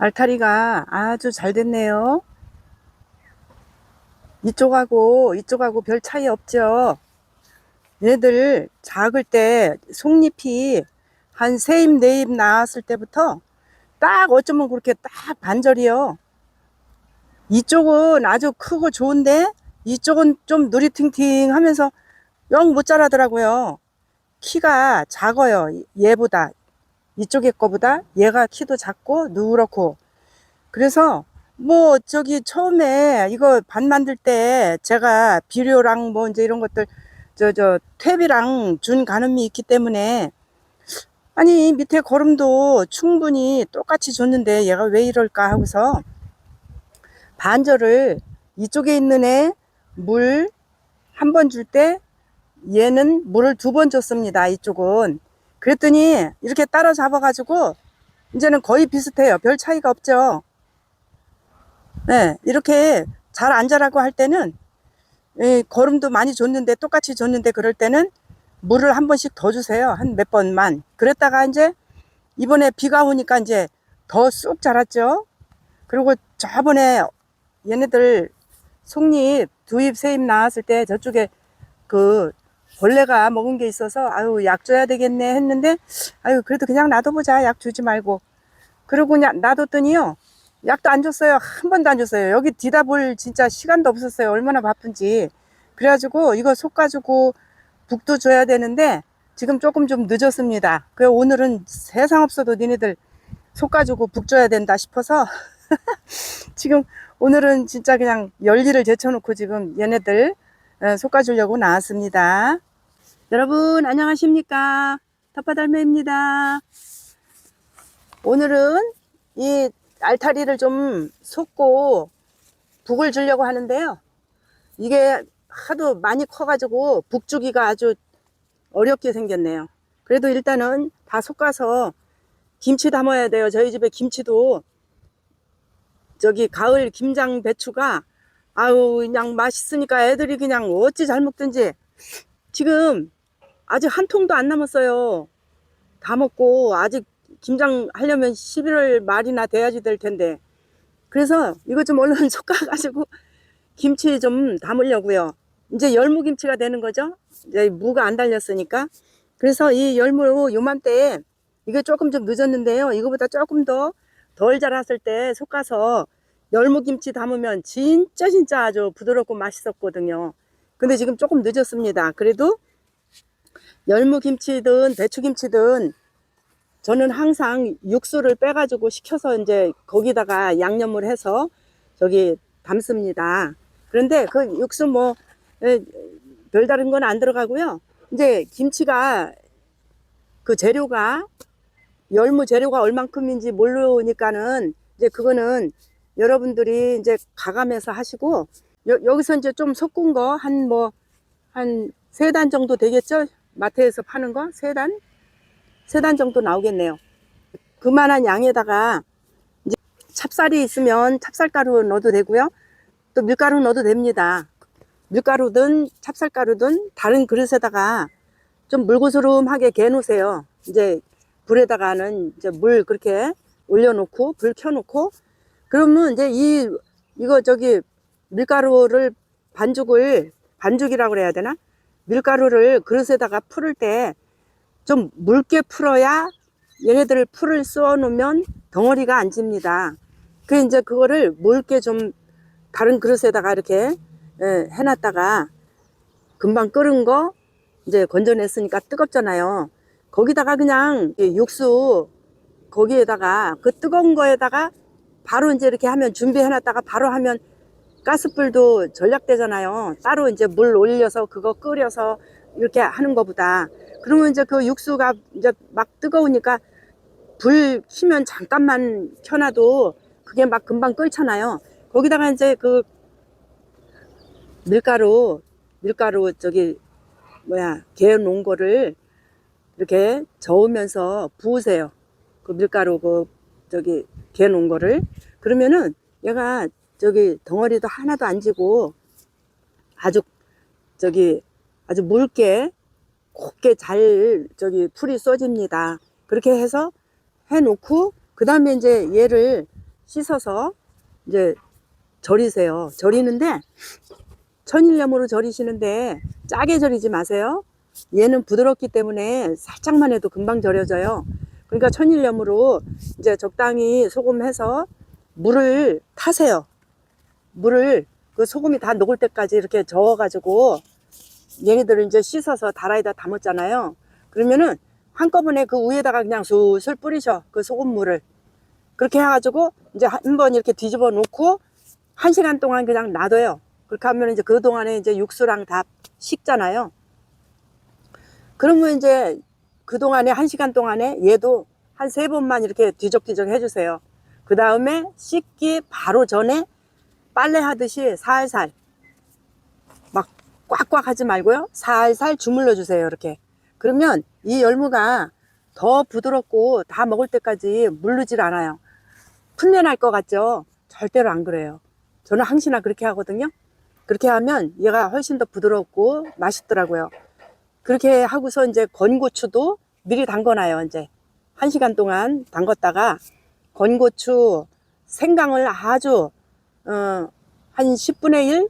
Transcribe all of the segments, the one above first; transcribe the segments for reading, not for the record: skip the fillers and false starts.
알타리가 아주 잘 됐네요. 이쪽하고 별 차이 없죠. 얘들 작을 때 속잎이 한 세 잎, 네 잎 나왔을 때부터 딱 어쩌면 그렇게 딱 반절이요. 이쪽은 아주 크고 좋은데 이쪽은 좀 누리팅팅 하면서 영 못 자라더라고요. 키가 작아요. 얘보다. 이쪽에 거보다 얘가 키도 작고 누렇고. 그래서 뭐 저기 처음에 이거 밭 만들 때 제가 비료랑 뭐 이제 이런 것들 저 퇴비랑 준 가늠이 있기 때문에 아니 밑에 거름도 충분히 똑같이 줬는데 얘가 왜 이럴까 하고서 반절을 이쪽에 있는 애 물 한 번 줄 때 얘는 물을 두 번 줬습니다. 이쪽은. 그랬더니 이렇게 따라잡아 가지고 이제는 거의 비슷해요. 별 차이가 없죠. 네, 이렇게 잘 안 자라고 할 때는 거름도 많이 줬는데 똑같이 줬는데 그럴 때는 물을 한 번씩 더 주세요. 한 몇 번만. 그랬다가 이제 이번에 비가 오니까 이제 더 쑥 자랐죠. 그리고 저번에 얘네들 속잎 두 잎 세 잎 나왔을 때 저쪽에 그 벌레가 먹은 게 있어서 아유 약 줘야 되겠네 했는데 아유 그래도 그냥 놔둬보자. 약 주지 말고. 그러고 그냥 놔뒀더니요. 약도 안 줬어요. 한 번도 안 줬어요. 여기 뒤다 볼 진짜 시간도 없었어요. 얼마나 바쁜지. 그래가지고 이거 속 가지고 북도 줘야 되는데 지금 조금 좀 늦었습니다. 그래 오늘은 세상 없어도 니네들 속 가지고 북 줘야 된다 싶어서 지금 오늘은 진짜 그냥 열일을 제쳐놓고 지금 얘네들 속 가주려고 나왔습니다. 여러분 안녕하십니까? 텃밭할매입니다. 오늘은 이 알타리를 좀 솟고 북을 주려고 하는데요. 이게 하도 많이 커가지고 북 주기가 아주 어렵게 생겼네요. 그래도 일단은 다 솎아서 김치 담아야 돼요. 저희 집에 김치도 저기 가을 김장 배추가 아유 그냥 맛있으니까 애들이 그냥 어찌 잘 먹든지 지금 아직 한 통도 안 남았어요. 다 먹고 아직 김장 하려면 11월 말이나 돼야지 될 텐데 그래서 이거 좀 얼른 솎아가지고 김치 좀 담으려고요. 이제 열무김치가 되는 거죠. 이제 무가 안 달렸으니까. 그래서 이 열무 요맘때에 이게 조금 좀 늦었는데요. 이거보다 조금 더 덜 자랐을 때 솎아서 열무김치 담으면 진짜 아주 부드럽고 맛있었거든요. 근데 지금 조금 늦었습니다. 그래도 열무김치든 배추김치든 저는 항상 육수를 빼가지고 식혀서 이제 거기다가 양념을 해서 저기 담습니다. 그런데 그 육수 뭐 별다른 건 안 들어가고요. 이제 김치가 그 재료가 열무 재료가 얼만큼인지 모르니까는 이제 그거는 여러분들이 이제 가감해서 하시고 여기서 이제 좀 섞은 거 한 뭐 한 세 단 정도 되겠죠? 마트에서 파는 거 세 단 정도 나오겠네요. 그만한 양에다가 이제 찹쌀이 있으면 찹쌀가루 넣어도 되고요. 또 밀가루 넣어도 됩니다. 밀가루든 찹쌀가루든 다른 그릇에다가 좀 물구스름하게 개 놓으세요. 이제 불에다가는 이제 물 그렇게 올려놓고 불 켜놓고 그러면 이제 이거 저기 밀가루를 반죽이라고 그래야 되나? 밀가루를 그릇에다가 풀을 때 좀 묽게 풀어야 얘네들 풀을 쏘아 놓으면 덩어리가 안 집니다. 그 이제 그거를 묽게 좀 다른 그릇에다가 이렇게 해놨다가 금방 끓은 거 이제 건져냈으니까 뜨겁잖아요. 거기다가 그냥 육수 거기에다가 그 뜨거운 거에다가 바로 이제 이렇게 하면 준비해놨다가 바로 하면 가스불도 절약되잖아요. 따로 이제 물 올려서 그거 끓여서 이렇게 하는 것보다 그러면 이제 그 육수가 이제 막 뜨거우니까 불 켜면 잠깐만 켜놔도 그게 막 금방 끓잖아요. 거기다가 이제 그 밀가루 저기 개어 놓은 거를 이렇게 저으면서 부으세요. 그 밀가루 저기 개어 놓은 거를 그러면은 얘가 저기 덩어리도 하나도 안 지고 아주 아주 묽게 곱게 잘 풀이 쏘집니다. 그렇게 해서 해놓고 그 다음에 이제 얘를 씻어서 이제 절이세요. 절이는데 천일염으로 절이시는데 짜게 절이지 마세요. 얘는 부드럽기 때문에 살짝만 해도 금방 절여져요. 그러니까 천일염으로 이제 적당히 소금해서 물을 타세요. 물을 그 소금이 다 녹을 때까지 이렇게 저어가지고 얘네들을 이제 씻어서 다라에다 담았잖아요. 그러면은 한꺼번에 그 위에다가 그냥 술술 뿌리셔. 그 소금물을. 그렇게 해가지고 이제 한번 이렇게 뒤집어 놓고 1시간 동안 그냥 놔둬요. 그렇게 하면 이제 그동안에 이제 육수랑 다 식잖아요. 그러면 이제 그동안에 1시간 동안에 얘도 한 3번만 이렇게 뒤적뒤적 해주세요. 그 다음에 씻기 바로 전에 빨래 하듯이 살살 막 꽉꽉 하지 말고요. 살살 주물러 주세요. 이렇게. 그러면 이 열무가 더 부드럽고 다 먹을 때까지 물르질 않아요. 풋내 날 것 같죠? 절대로 안 그래요. 저는 항시나 그렇게 하거든요. 그렇게 하면 얘가 훨씬 더 부드럽고 맛있더라고요. 그렇게 하고서 이제 건고추도 미리 담궈놔요. 이제 1시간 동안 담궜다가 건고추, 생강을 아주 한 10분의 1,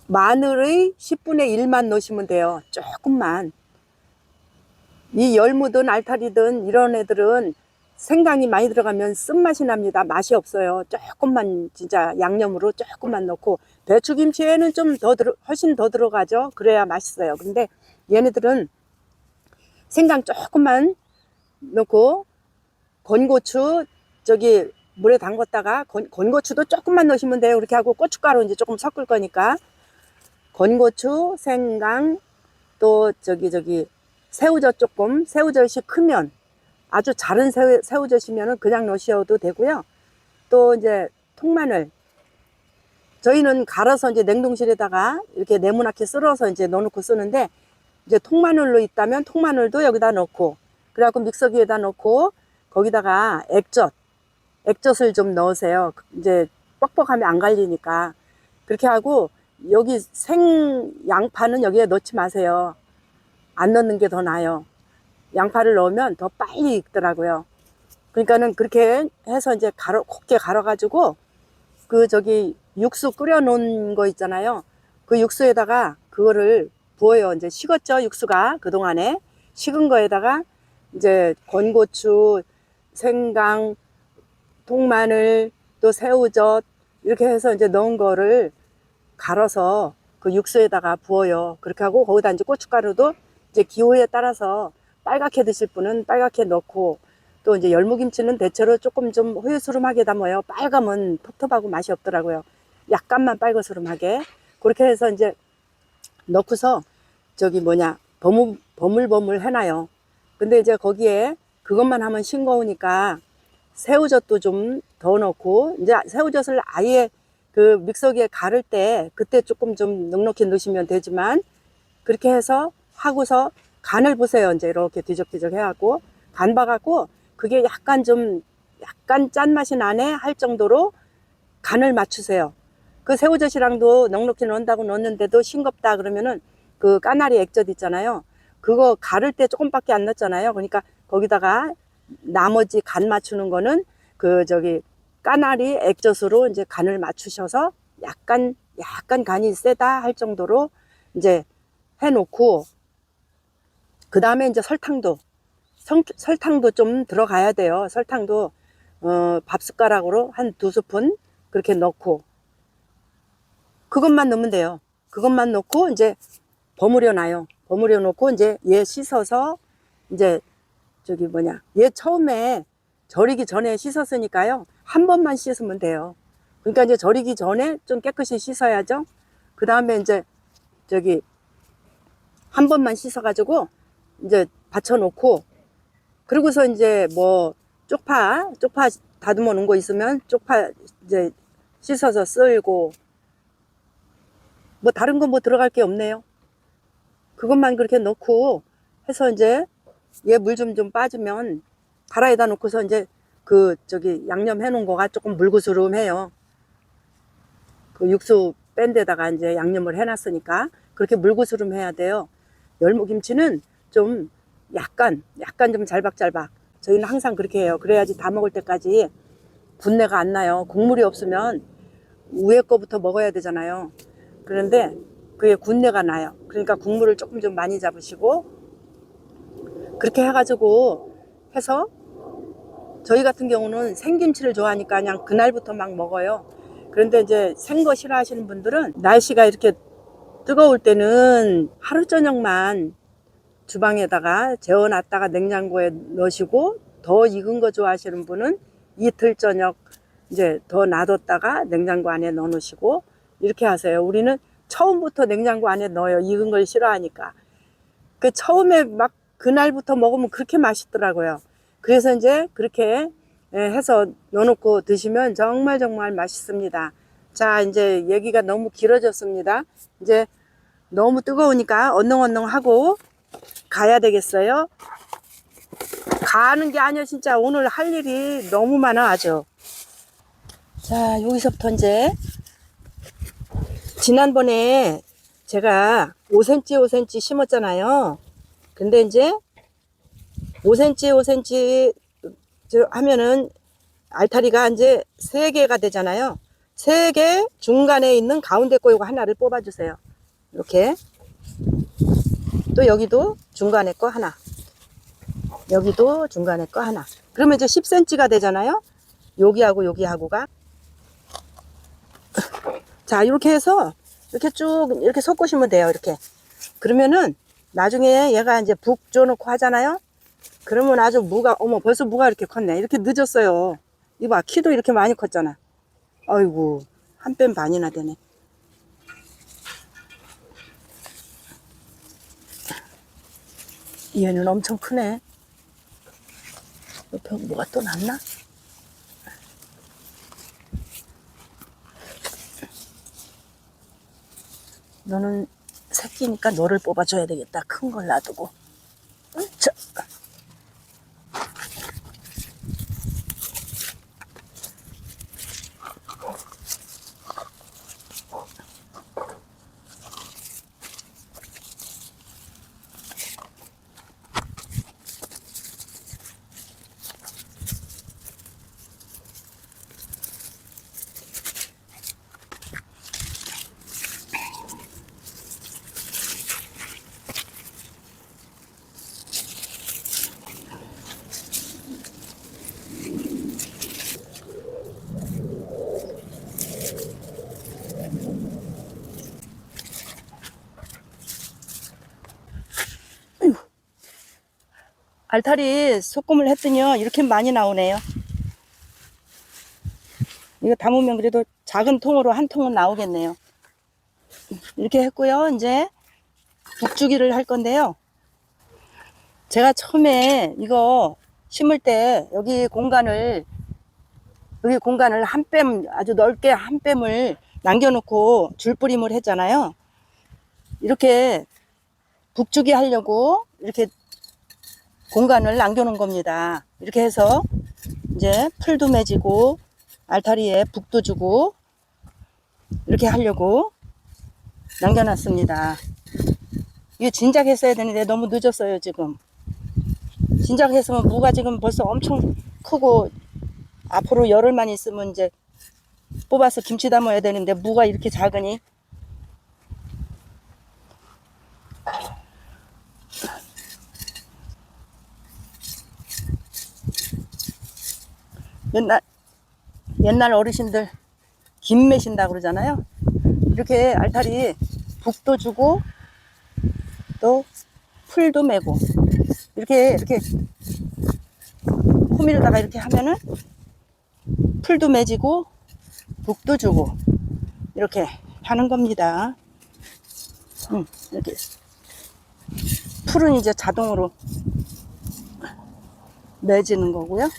마늘의 10분의 1만 넣으시면 돼요. 조금만. 이 열무든 알타리든 이런 애들은 생강이 많이 들어가면 쓴맛이 납니다. 맛이 없어요. 조금만 진짜 양념으로 조금만 넣고, 배추김치에는 좀 더 훨씬 더 들어가죠. 그래야 맛있어요. 근데 얘네들은 생강 조금만 넣고 건고추 저기 물에 담궜다가 건고추도 조금만 넣으시면 돼요. 그렇게 하고 고춧가루 이제 조금 섞을 거니까 건고추, 생강, 또 저기 새우젓 조금, 새우젓이 크면 아주 자른 새우젓이면 그냥 넣으셔도 되고요. 또 이제 통마늘, 저희는 갈아서 이제 냉동실에다가 이렇게 네모나게 썰어서 이제 넣어놓고 쓰는데, 이제 통마늘로 있다면 통마늘도 여기다 넣고, 그래갖고 믹서기에다 넣고 거기다가 액젓을 좀 넣으세요. 이제 뻑뻑하면 안 갈리니까. 그렇게 하고 여기 생 양파는 여기에 넣지 마세요. 안 넣는 게 더 나아요. 양파를 넣으면 더 빨리 익더라고요. 그러니까는 그렇게 해서 이제 곱게 갈아가지고 그 저기 육수 끓여 놓은 거 있잖아요. 그 육수에다가 그거를 부어요. 이제 식었죠, 육수가. 그동안에 식은 거에다가 이제 건고추, 생강, 통마늘, 또 새우젓 이렇게 해서 이제 넣은 거를 갈아서 그 육수에다가 부어요. 그렇게 하고 거기다 이제 고춧가루도 이제 기호에 따라서 빨갛게 드실 분은 빨갛게 넣고, 또 이제 열무김치는 대체로 조금 좀 호유스름하게 담아요. 빨가면 텁텁하고 맛이 없더라고요. 약간만 빨거스름하게 그렇게 해서 이제 넣고서 저기 버물버물 해놔요. 근데 이제 거기에 그것만 하면 싱거우니까 새우젓도 좀 더 넣고, 이제 새우젓을 아예 그 믹서기에 갈을 때 그때 조금 좀 넉넉히 넣으시면 되지만, 그렇게 해서 하고서 간을 보세요. 이제 이렇게 뒤적뒤적 해갖고 간 봐갖고 그게 약간 짠맛이 나네 할 정도로 간을 맞추세요. 그 새우젓이랑도 넉넉히 넣는다고 넣었는데도 싱겁다 그러면은 그 까나리 액젓 있잖아요. 그거 갈을 때 조금밖에 안 넣었잖아요. 그러니까 거기다가 나머지 간 맞추는 거는 그 저기 까나리 액젓으로 이제 간을 맞추셔서 약간 간이 세다 할 정도로 이제 해놓고, 그 다음에 이제 설탕도 좀 들어가야 돼요. 설탕도 밥 숟가락으로 한 2스푼 그렇게 넣고, 그것만 넣으면 돼요. 그것만 넣고 이제 버무려 놔요. 버무려 놓고 이제 얘 씻어서 이제 얘 처음에 절이기 전에 씻었으니까요. 한 번만 씻으면 돼요. 그러니까 이제 절이기 전에 좀 깨끗이 씻어야죠. 그 다음에 이제 한 번만 씻어가지고 이제 받쳐놓고, 그리고서 이제 뭐 쪽파 다듬어 놓은 거 있으면 쪽파 이제 씻어서 썰고, 뭐 다른 거 뭐 들어갈 게 없네요. 그것만 그렇게 넣고 해서 이제 얘 물 좀 빠지면 다라에다 놓고서 이제 그 양념 해 놓은 거가 조금 물구스름해요. 그 육수 뺀 데다가 이제 양념을 해 놨으니까 그렇게 물구스름 해야 돼요. 열무김치는 좀 약간 좀 잘박잘박. 저희는 항상 그렇게 해요. 그래야지 다 먹을 때까지 군내가 안 나요. 국물이 없으면 위에 거부터 먹어야 되잖아요. 그런데 그게 군내가 나요. 그러니까 국물을 조금 좀 많이 잡으시고 그렇게 해가지고 해서 저희 같은 경우는 생김치를 좋아하니까 그냥 그날부터 막 먹어요. 그런데 이제 생거 싫어하시는 분들은 날씨가 이렇게 뜨거울 때는 하루 저녁만 주방에다가 재워놨다가 냉장고에 넣으시고, 더 익은 거 좋아하시는 분은 이틀 저녁 이제 더 놔뒀다가 냉장고 안에 넣어 놓으시고 이렇게 하세요. 우리는 처음부터 냉장고 안에 넣어요. 익은 걸 싫어하니까. 그 처음에 막 그날부터 먹으면 그렇게 맛있더라고요. 그래서 이제 그렇게 해서 넣어놓고 드시면 정말 정말 맛있습니다. 자, 이제 얘기가 너무 길어졌습니다. 이제 너무 뜨거우니까 언능언능 하고 가야 되겠어요. 가는 게 아니야. 진짜 오늘 할 일이 너무 많아 아주. 자, 여기서부터 이제 지난번에 제가 5cm 5cm 심었잖아요. 근데 이제 5cm 5cm 하면은 알타리가 이제 3개가 되잖아요. 3개 중간에 있는 가운데 거 이거 하나를 뽑아 주세요. 이렇게. 또 여기도 중간에 거 하나, 여기도 중간에 거 하나. 그러면 이제 10cm가 되잖아요. 여기하고 여기하고가. 자, 이렇게 해서 이렇게 쭉 이렇게 섞으시면 돼요. 이렇게. 그러면은 나중에 얘가 이제 북 줘놓고 하잖아요. 그러면 아주 무가, 어머 벌써 무가 이렇게 컸네. 이렇게 늦었어요. 이봐, 키도 이렇게 많이 컸잖아. 아이고, 한 뼘 반이나 되네. 얘는 엄청 크네. 옆에 뭐가 또 났나? 너는 새끼니까 너를 뽑아줘야 되겠다. 큰 걸 놔두고. 자. 알타리 소금을 했더니요 이렇게 많이 나오네요. 이거 담으면 그래도 작은 통으로 한 통은 나오겠네요. 이렇게 했고요. 이제 북주기를 할 건데요. 제가 처음에 이거 심을 때 여기 공간을 한 뼘, 아주 넓게 한 뼘을 남겨놓고 줄뿌림을 했잖아요. 이렇게 북주기 하려고 이렇게 공간을 남겨놓은 겁니다. 이렇게 해서 이제 풀도 맺이고 알타리에 북도 주고 이렇게 하려고 남겨놨습니다. 이거 진작 했어야 되는데 너무 늦었어요. 지금 진작 했으면 무가 지금 벌써 엄청 크고 앞으로 열흘만 있으면 이제 뽑아서 김치 담아야 되는데 무가 이렇게 작으니 옛날 어르신들 김 매신다 그러잖아요. 이렇게 알타리 북도 주고 또 풀도 매고 이렇게 호미로다가 이렇게 하면은 풀도 매지고 북도 주고 이렇게 하는 겁니다. 이렇게 풀은 이제 자동으로 매지는 거고요.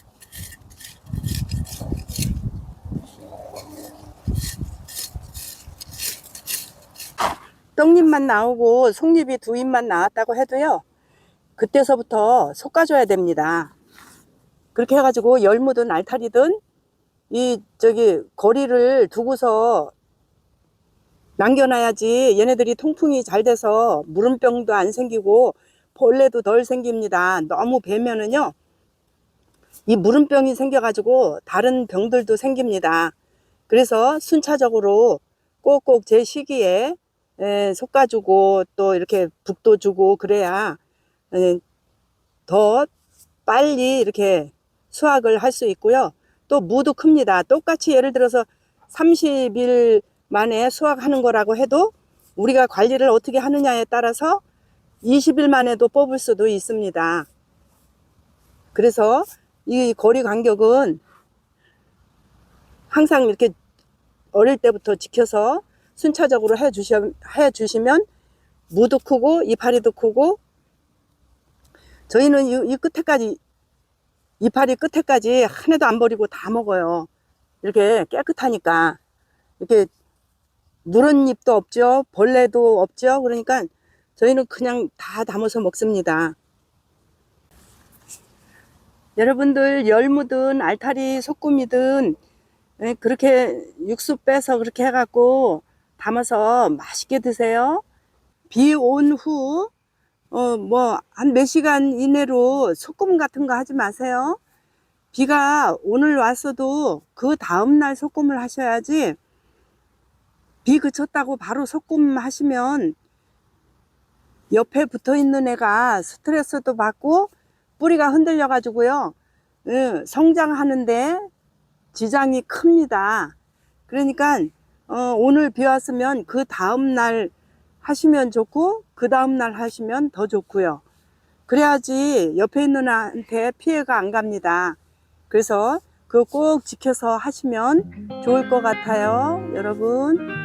떡잎만 나오고 속잎이 2잎만 나왔다고 해도요 그때서부터 솎아줘야 됩니다. 그렇게 해가지고 열 묻은 알타리든 거리를 두고서 남겨놔야지 얘네들이 통풍이 잘 돼서 무름병도 안 생기고 벌레도 덜 생깁니다. 너무 베면은요 이 무름병이 생겨가지고 다른 병들도 생깁니다. 그래서 순차적으로 꼭꼭 제 시기에 솎아주고 또 이렇게 북도 주고 그래야 더 빨리 이렇게 수확을 할 수 있고요. 또 무도 큽니다. 똑같이 예를 들어서 30일 만에 수확하는 거라고 해도 우리가 관리를 어떻게 하느냐에 따라서 20일 만에도 뽑을 수도 있습니다. 그래서 이 거리 간격은 항상 이렇게 어릴 때부터 지켜서 순차적으로 해주시면 무도 크고 이파리도 크고, 저희는 이 끝에까지, 이파리 끝에까지 한 해도 안 버리고 다 먹어요. 이렇게 깨끗하니까. 이렇게 누런 잎도 없죠, 벌레도 없죠. 그러니까 저희는 그냥 다 담아서 먹습니다. 여러분들 열무든 알타리 소금이든 그렇게 육수 빼서 그렇게 해갖고 담아서 맛있게 드세요. 비 온 후 뭐 한 몇 시간 이내로 소금 같은 거 하지 마세요. 비가 오늘 왔어도 그 다음날 소금을 하셔야지, 비 그쳤다고 바로 소금 하시면 옆에 붙어 있는 애가 스트레스도 받고 뿌리가 흔들려 가지고요, 성장하는데 지장이 큽니다. 그러니까 오늘 비 왔으면 그 다음날 하시면 좋고 그 다음날 하시면 더 좋고요. 그래야지 옆에 있는 애한테 피해가 안 갑니다. 그래서 그거 꼭 지켜서 하시면 좋을 것 같아요, 여러분.